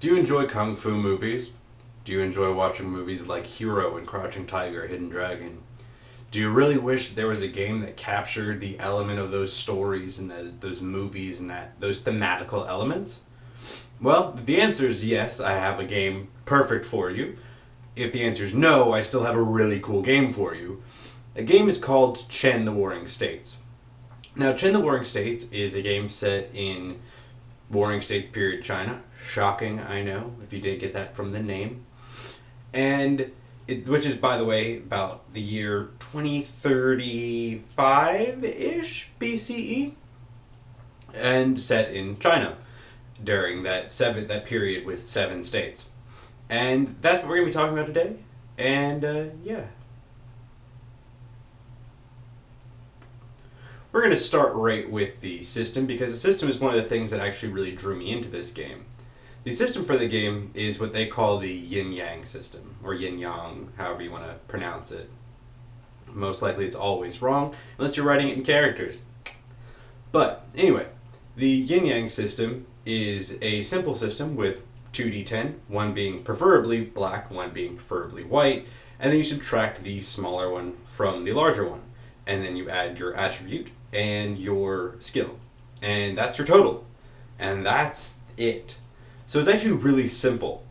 Do you enjoy kung fu movies? Do you enjoy watching movies like Hero and Crouching Tiger, Hidden Dragon? Do you really wish there was a game that captured the element of those stories and those movies and those thematical elements? Well, if the answer is yes, I have a game perfect for you. If the answer is no, I still have a really cool game for you. The game is called Chen the Warring States. Now, Chen the Warring States is a game set in Warring States period China. Shocking, I know, if you did get that from the name. Which is, by the way, about the year 2035-ish BCE, and set in China during that period with 7 states. And that's what we're going to be talking about today. And yeah. We're going to start right with the system because the system is one of the things that actually really drew me into this game. The system for the game is what they call the yin-yang system, or yin-yang, however you want to pronounce it. Most likely it's always wrong, unless you're writing it in characters. But anyway, the yin-yang system is a simple system with 2d10, one being preferably black, one being preferably white, and then you subtract the smaller one from the larger one. And then you add your attribute and your skill. And that's your total. And that's it. So it's actually really simple.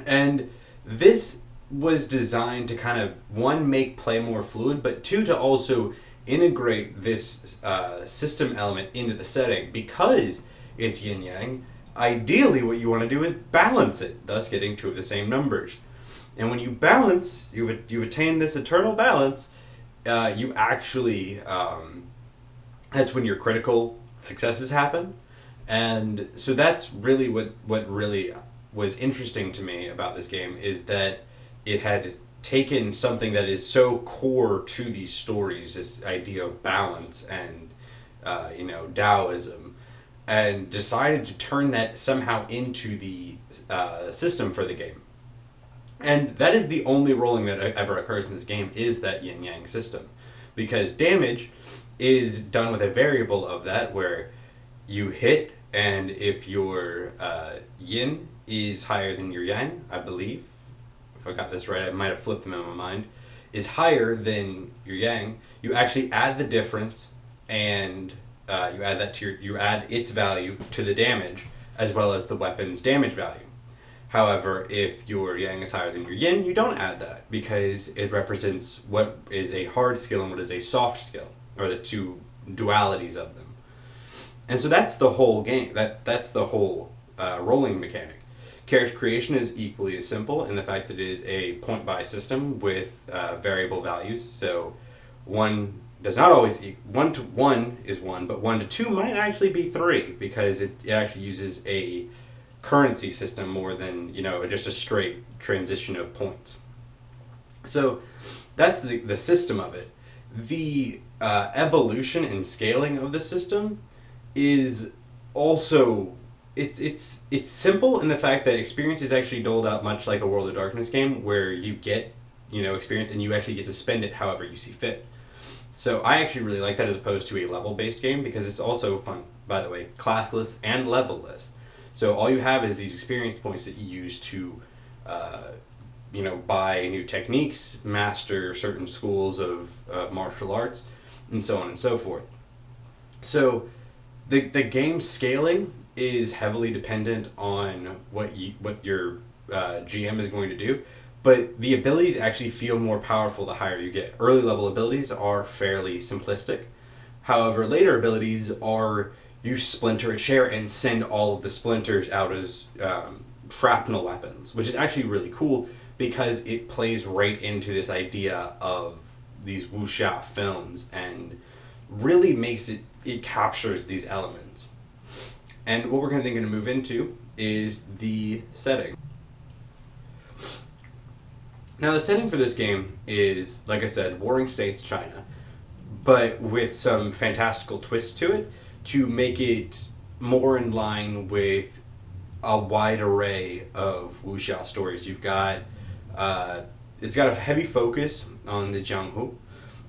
And this was designed to kind of, one, make play more fluid, but two, to also integrate this system element into the setting. Because it's yin-yang, ideally what you want to do is balance it, thus getting two of the same numbers. And when you balance, you've attained this eternal balance, you actually, that's when your critical successes happen. And so that's really what really was interesting to me about this game, is that it had taken something that is so core to these stories, this idea of balance and, Taoism, and decided to turn that somehow into the system for the game. And that is the only rolling that ever occurs in this game, is that yin-yang system. Because damage is done with a variable of that, where you hit, and if your yin is higher than your yang, I believe, if I got this right, I might have flipped them in my mind, is higher than your yang, you actually add the difference, and you add its value to the damage, as well as the weapon's damage value. However, if your yang is higher than your yin, you don't add that, because it represents what is a hard skill and what is a soft skill, or the two dualities of them. And so that's the whole game. That's the whole rolling mechanic. Character creation is equally as simple in the fact that it is a point-buy system with variable values. So one does not always 1 to 1 is 1, but 1 to 2 might actually be 3, because it actually uses a currency system more than just a straight transition of points. So that's the system of it. The evolution and scaling of the system is also it's simple in the fact that experience is actually doled out much like a World of Darkness game, where you get experience and you actually get to spend it however you see fit. So I actually really like that, as opposed to a level based game, because it's also fun, by the way, classless and levelless. So all you have is these experience points that you use to, buy new techniques, master certain schools of martial arts, and so on and so forth. So the game scaling is heavily dependent on what your GM is going to do, but the abilities actually feel more powerful the higher you get. Early level abilities are fairly simplistic. However, later abilities are, you splinter a chair and send all of the splinters out as shrapnel weapons, which is actually really cool, because it plays right into this idea of these wuxia films and really makes it captures these elements. And what we're going to move into is the setting. Now, the setting for this game is, like I said, Warring States, China, but with some fantastical twists to it, to make it more in line with a wide array of wuxia stories. You've got, it's got a heavy focus on the Jianghu,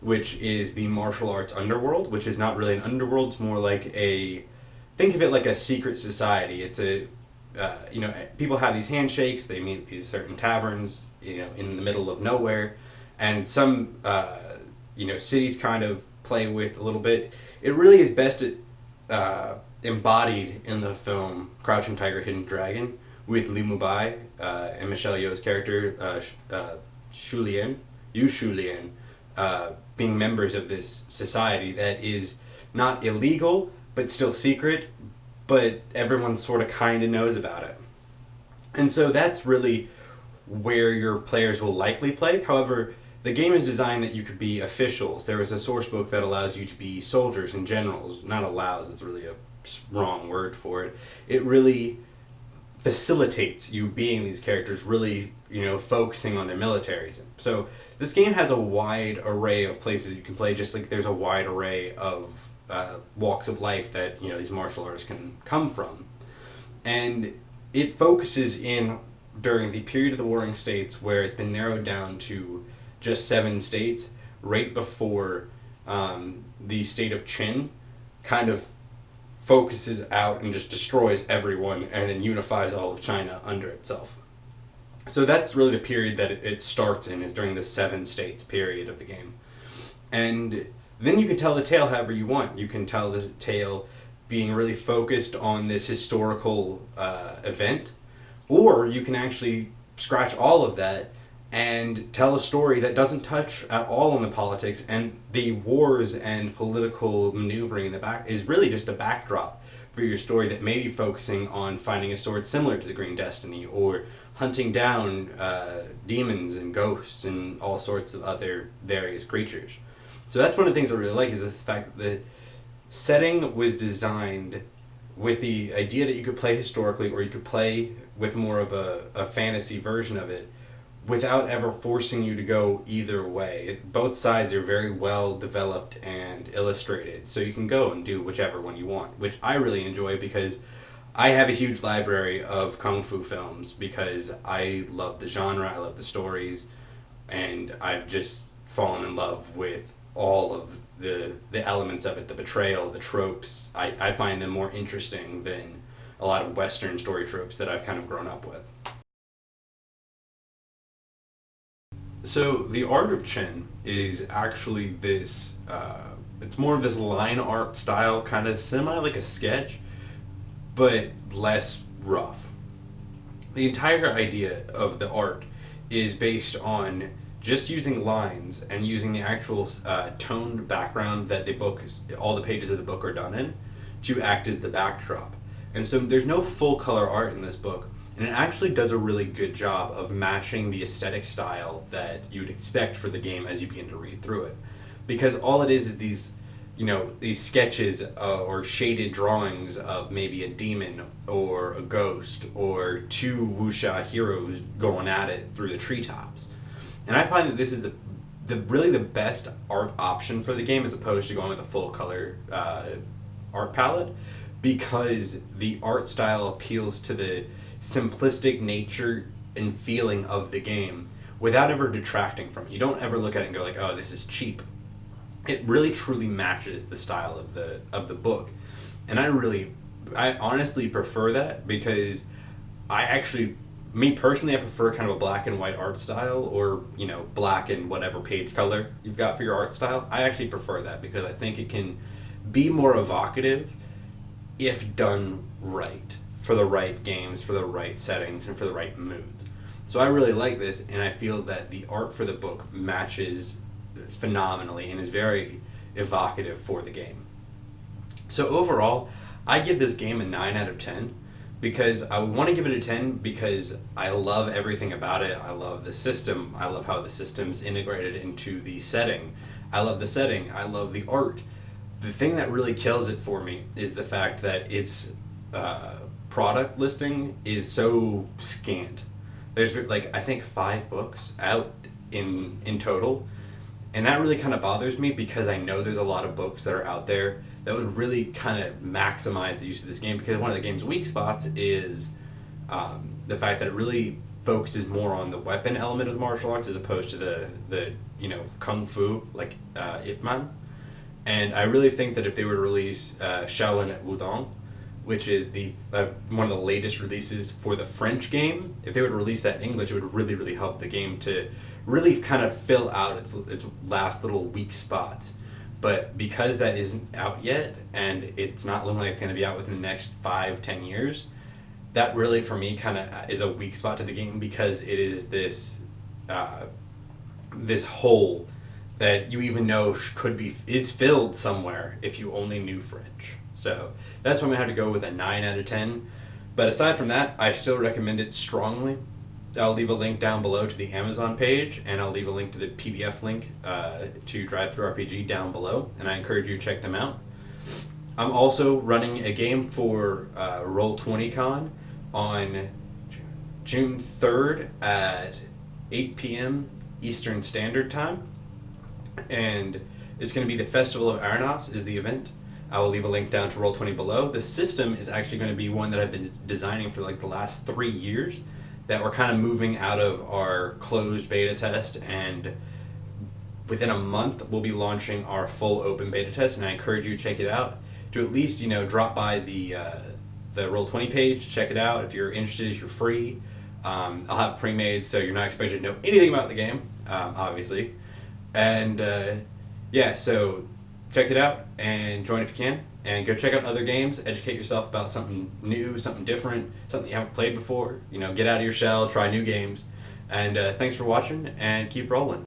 which is the martial arts underworld, which is not really an underworld, it's more like think of it like a secret society. It's people have these handshakes. They meet these certain taverns, in the middle of nowhere, and some cities kind of play with a little bit. It really is best embodied in the film Crouching Tiger, Hidden Dragon with Li Mubai and Michelle Yeoh's character Yu Shulian, being members of this society that is not illegal but still secret, but everyone sort of kind of knows about it. And so that's really where your players will likely play. However, the game is designed that you could be officials. There is a source book that allows you to be soldiers and generals. Not allows, it's really a wrong word for it. It really facilitates you being these characters, really, focusing on their militaries. So this game has a wide array of places you can play, just like there's a wide array of walks of life that these martial arts can come from. And it focuses in during the period of the Warring States, where it's been narrowed down to just 7 states, right before the state of Qin kind of focuses out and just destroys everyone and then unifies all of China under itself. So that's really the period that it starts in, is during the 7 states period of the game. And then you can tell the tale however you want. You can tell the tale being really focused on this historical event, or you can actually scratch all of that and tell a story that doesn't touch at all on the politics, and the wars and political maneuvering in the back is really just a backdrop for your story that may be focusing on finding a sword similar to the Green Destiny, or hunting down demons and ghosts and all sorts of other various creatures. So that's one of the things I really like, is the fact that the setting was designed with the idea that you could play historically, or you could play with more of a fantasy version of it, without ever forcing you to go either way. Both sides are very well developed and illustrated, so you can go and do whichever one you want, which I really enjoy because I have a huge library of kung fu films because I love the genre, I love the stories, and I've just fallen in love with all of the elements of it, the betrayal, the tropes. I find them more interesting than a lot of Western story tropes that I've kind of grown up with. So the art of Chen is actually this, it's more of this line art style, kind of semi like a sketch, but less rough. The entire idea of the art is based on just using lines and using the actual toned background that the book, all the pages of the book are done in, to act as the backdrop. And so there's no full color art in this book, and it actually does a really good job of matching the aesthetic style that you'd expect for the game as you begin to read through it. Because all it is these, these sketches or shaded drawings of maybe a demon or a ghost or 2 wuxia heroes going at it through the treetops. And I find that this is really the best art option for the game, as opposed to going with a full color art palette, because the art style appeals to the simplistic nature and feeling of the game without ever detracting from it. You don't ever look at it and go like, oh, this is cheap. It really truly matches the style of the book. And I honestly prefer that, because me personally, I prefer kind of a black and white art style, or, black and whatever page color you've got for your art style. I actually prefer that because I think it can be more evocative if done right, for the right games, for the right settings, and for the right moods. So I really like this, and I feel that the art for the book matches phenomenally and is very evocative for the game. So overall, I give this game a 9 out of 10, because I would want to give it a 10 because I love everything about it. I love the system. I love how the system's integrated into the setting. I love the setting. I love the art. The thing that really kills it for me is the fact that its product listing is so scant. There's I think 5 books out in total, and that really kind of bothers me, because I know there's a lot of books that are out there that would really kind of maximize the use of this game, because one of the game's weak spots is the fact that it really focuses more on the weapon element of the martial arts as opposed to the kung fu, like Ip Man. And I really think that if they were to release Shaolin at Wudong, which is the one of the latest releases for the French game. If they would release that in English, it would really, really help the game to really kind of fill out its last little weak spots. But because that isn't out yet, and it's not looking like it's going to be out within the next 5-10 years, that really for me kind of is a weak spot to the game, because it is this this hole that you even know is filled somewhere if you only knew French. So that's why I'm gonna have to go with a 9 out of 10. But aside from that, I still recommend it strongly. I'll leave a link down below to the Amazon page, and I'll leave a link to the PDF link to Drive Through RPG down below, and I encourage you to check them out. I'm also running a game for Roll20Con on June 3rd at 8 p.m. Eastern Standard Time, and it's going to be the Festival of Aranos is the event. I will leave a link down to Roll20 below. The system is actually going to be one that I've been designing for like the last 3 years, that we're kind of moving out of our closed beta test, and within a month we'll be launching our full open beta test, and I encourage you to check it out. To at least, drop by the Roll20 page, check it out. If you're interested, if you're free. I'll have pre-made, so you're not expected to know anything about the game, obviously. And so check it out and join if you can. And go check out other games, educate yourself about something new, something different, something you haven't played before. Get out of your shell, try new games. And thanks for watching, and keep rolling.